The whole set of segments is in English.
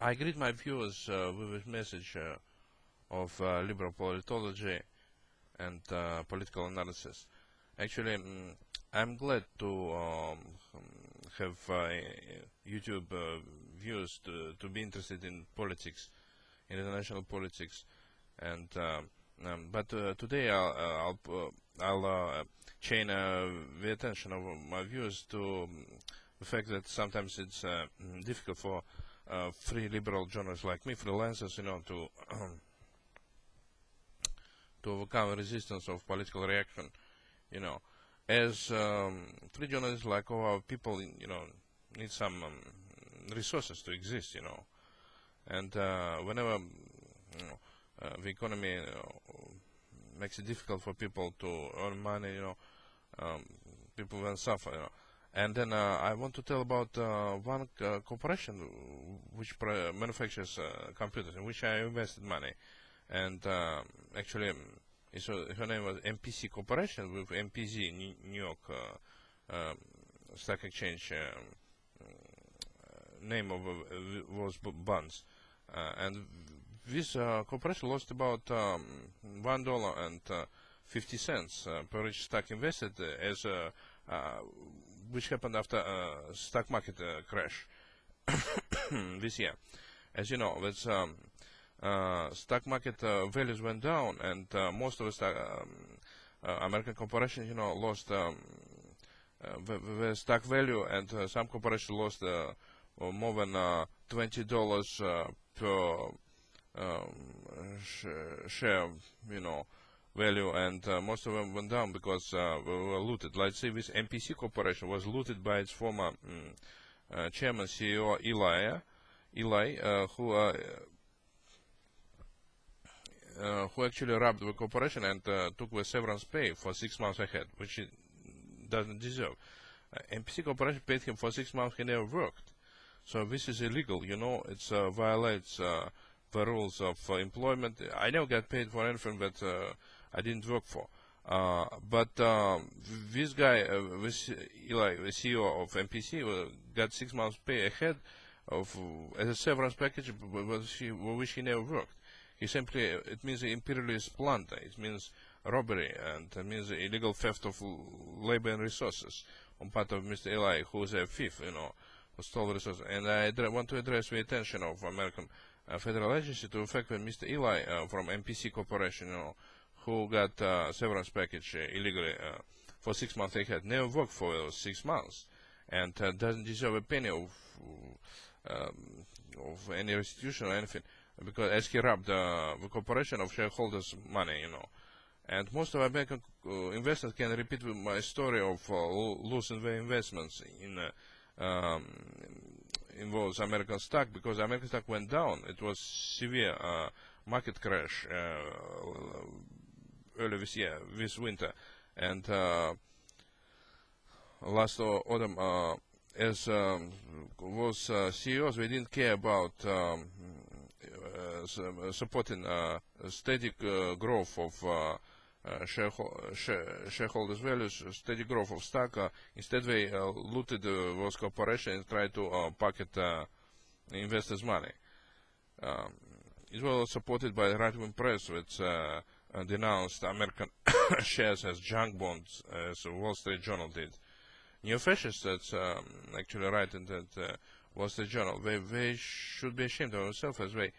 I greet my viewers with this message of liberal politology and political analysis. Actually, I'm glad to have YouTube viewers to be interested in politics, in international politics, and but today I'll chain the attention of my viewers to the fact that sometimes it's difficult for free liberal journalists like me, freelancers, to to overcome the resistance of political reaction, as free journalists like our people, need some resources to exist, and whenever the economy makes it difficult for people to earn money, people will suffer, And then I want to tell about one corporation which manufactures computers, in which I invested money. And actually, her name was MPC Corporation with MPZ, New York Stock Exchange. Name of was bonds. And this corporation lost about $1.50 per each stock invested as which happened after stock market crash this year. As you know, that's stock market values went down, and most of the American corporations, lost the stock value, and some corporations lost more than $20 per share, value, and most of them went down because they were looted. Let's say this MPC Corporation was looted by its former chairman, CEO Eli, who actually robbed the corporation and took the severance pay for 6 months ahead, which he doesn't deserve. MPC Corporation paid him for 6 months he never worked. So this is illegal, it violates the rules of employment. I never got paid for anything that I didn't work for. But this guy, this Eli, the CEO of MPC, got 6 months pay ahead of as a severance package, which he never worked. He simply, it means imperialist plunder. It means robbery, and it means illegal theft of labor and resources on part of Mr. Eli, who is a thief, who stole the resources. And I want to address the attention of American federal agency to the fact that Mr. Eli from MPC Corporation, who got severance package illegally for 6 months ahead, never worked for 6 months, and doesn't deserve a penny of any restitution or anything, because as he robbed the corporation of shareholders' money, And most of American investors can repeat my story of losing their investments in those American stock, because American stock went down. It was severe market crash early this year, this winter, and last autumn, as those CEOs, they didn't care about supporting steady growth of shareholders' values, steady growth of stock. Instead, they looted those corporations and tried to pocket investors' money. It was supported by the right-wing press, which denounced American shares as junk bonds, as the Wall Street Journal did. Neo-fascists, that's actually writing that Wall Street Journal, they should be ashamed of themselves as they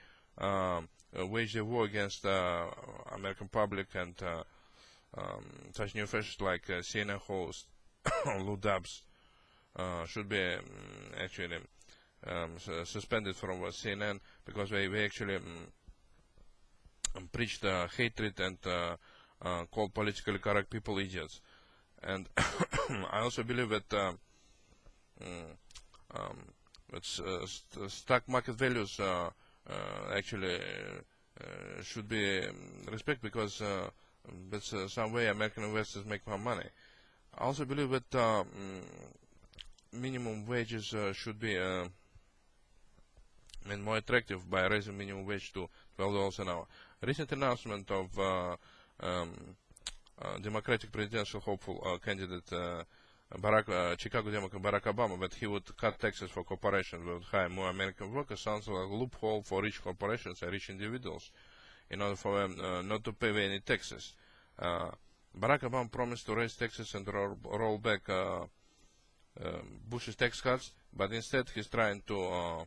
wage a war against American public, and such neo-fascists like CNN host Lou Dobbs should be actually suspended from CNN, because they actually preached hatred and called politically correct people idiots. And I also believe that stock market values actually should be respected, because that's some way American investors make more money. I also believe that minimum wages should be made more attractive by raising minimum wage to $12 an hour. A recent announcement of Democratic presidential hopeful candidate Chicago Democrat Barack Obama, that he would cut taxes for corporations, would hire more American workers, sounds like a loophole for rich corporations and rich individuals in order for them not to pay any taxes. Barack Obama promised to raise taxes and roll back Bush's tax cuts, but instead he's trying to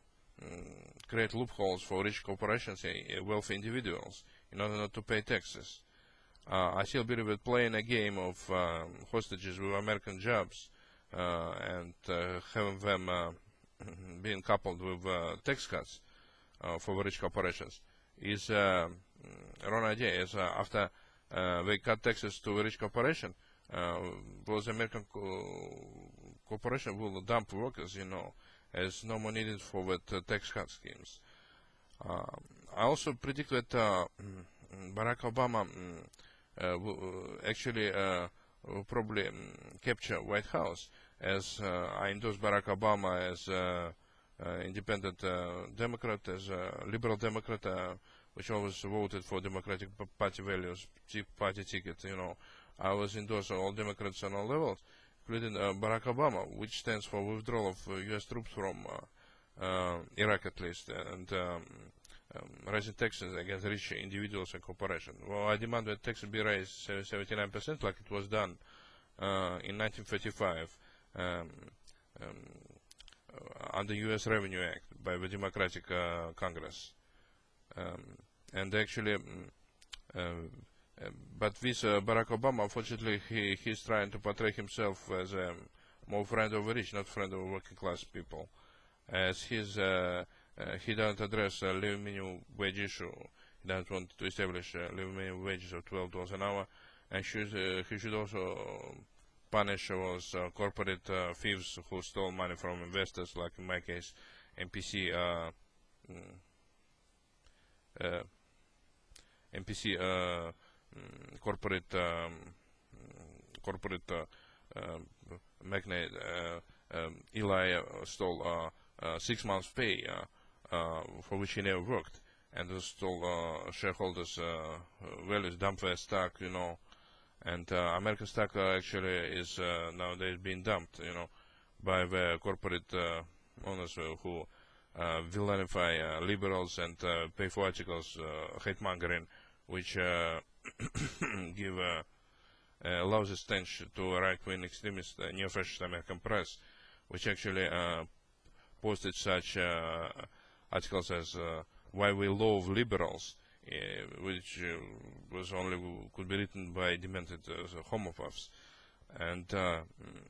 create loopholes for rich corporations and wealthy individuals in order not to pay taxes. I still believe that playing a game of hostages with American jobs and having them being coupled with tax cuts for rich corporations is wrong idea. Is after they cut taxes to a rich corporation, those American corporation will dump workers, as no more needed for that tax cut schemes. I also predict that Barack Obama actually will probably capture White House, as I endorse Barack Obama as independent Democrat, as a liberal Democrat, which always voted for Democratic Party values, party ticket. I was endorsing all Democrats on all levels, including Barack Obama, which stands for withdrawal of U.S. troops from Iraq at least, and raising taxes against rich individuals and corporations. Well, I demand that taxes be raised 79%, like it was done in 1935 under U.S. Revenue Act by the Democratic Congress. And actually, but this Barack Obama, unfortunately, he's trying to portray himself as a more friend of the rich, not friend of working class people, as he doesn't address living minimum wage issue. He doesn't want to establish living minimum wages of $12 an hour, and he should also punish those corporate thieves who stole money from investors, like in my case, NPC corporate magnate Eli stole 6 months' pay for which he never worked, and stole shareholders' values, dump their stock, and American stock actually is nowadays being dumped, by the corporate owners who vilify liberals and pay for articles, hate mongering, which give lousy stench to right-wing extremist neo-fascist American press, which actually posted such articles as "Why We Love Liberals," which could be written by demented homophobes, and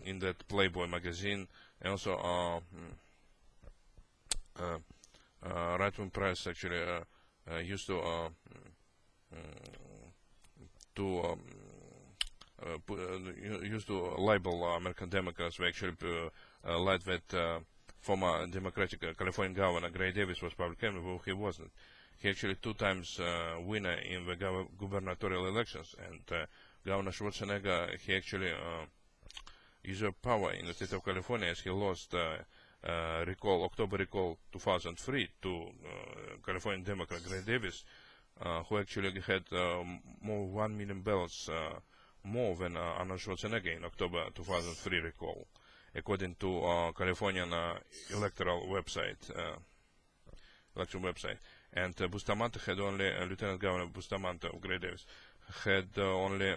in that Playboy magazine, and also right-wing press actually used to label American Democrats. We actually lied that former Democratic California Governor Gray Davis was public enemy. Well, he wasn't. He actually 2 times winner in the gubernatorial elections, and Governor Schwarzenegger, he actually usurped power in the state of California, as he lost October recall 2003 to California Democrat Gray Davis, who actually had more 1 million ballots more than Arnold Schwarzenegger in October 2003 recall, according to Californian electoral website. And Bustamante had only, Lieutenant Governor Bustamante of Gray Davis had only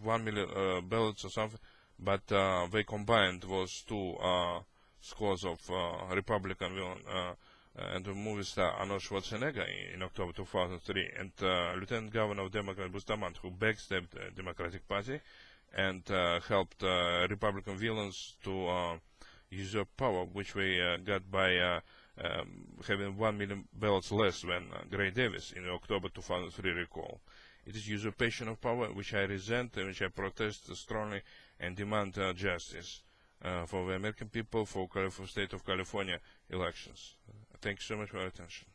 1 million ballots or something, but they combined those 2 scores of Republican and the movie star Arnold Schwarzenegger in October 2003, and Lieutenant Governor of Democrat Bustamante, who backstabbed the Democratic Party and helped Republican villains to usurp power, which they got by having 1 million ballots less than Gray Davis in the October 2003 recall. It is usurpation of power, which I resent and which I protest strongly and demand justice for the American people, for the state of California elections. Thank you so much for your attention.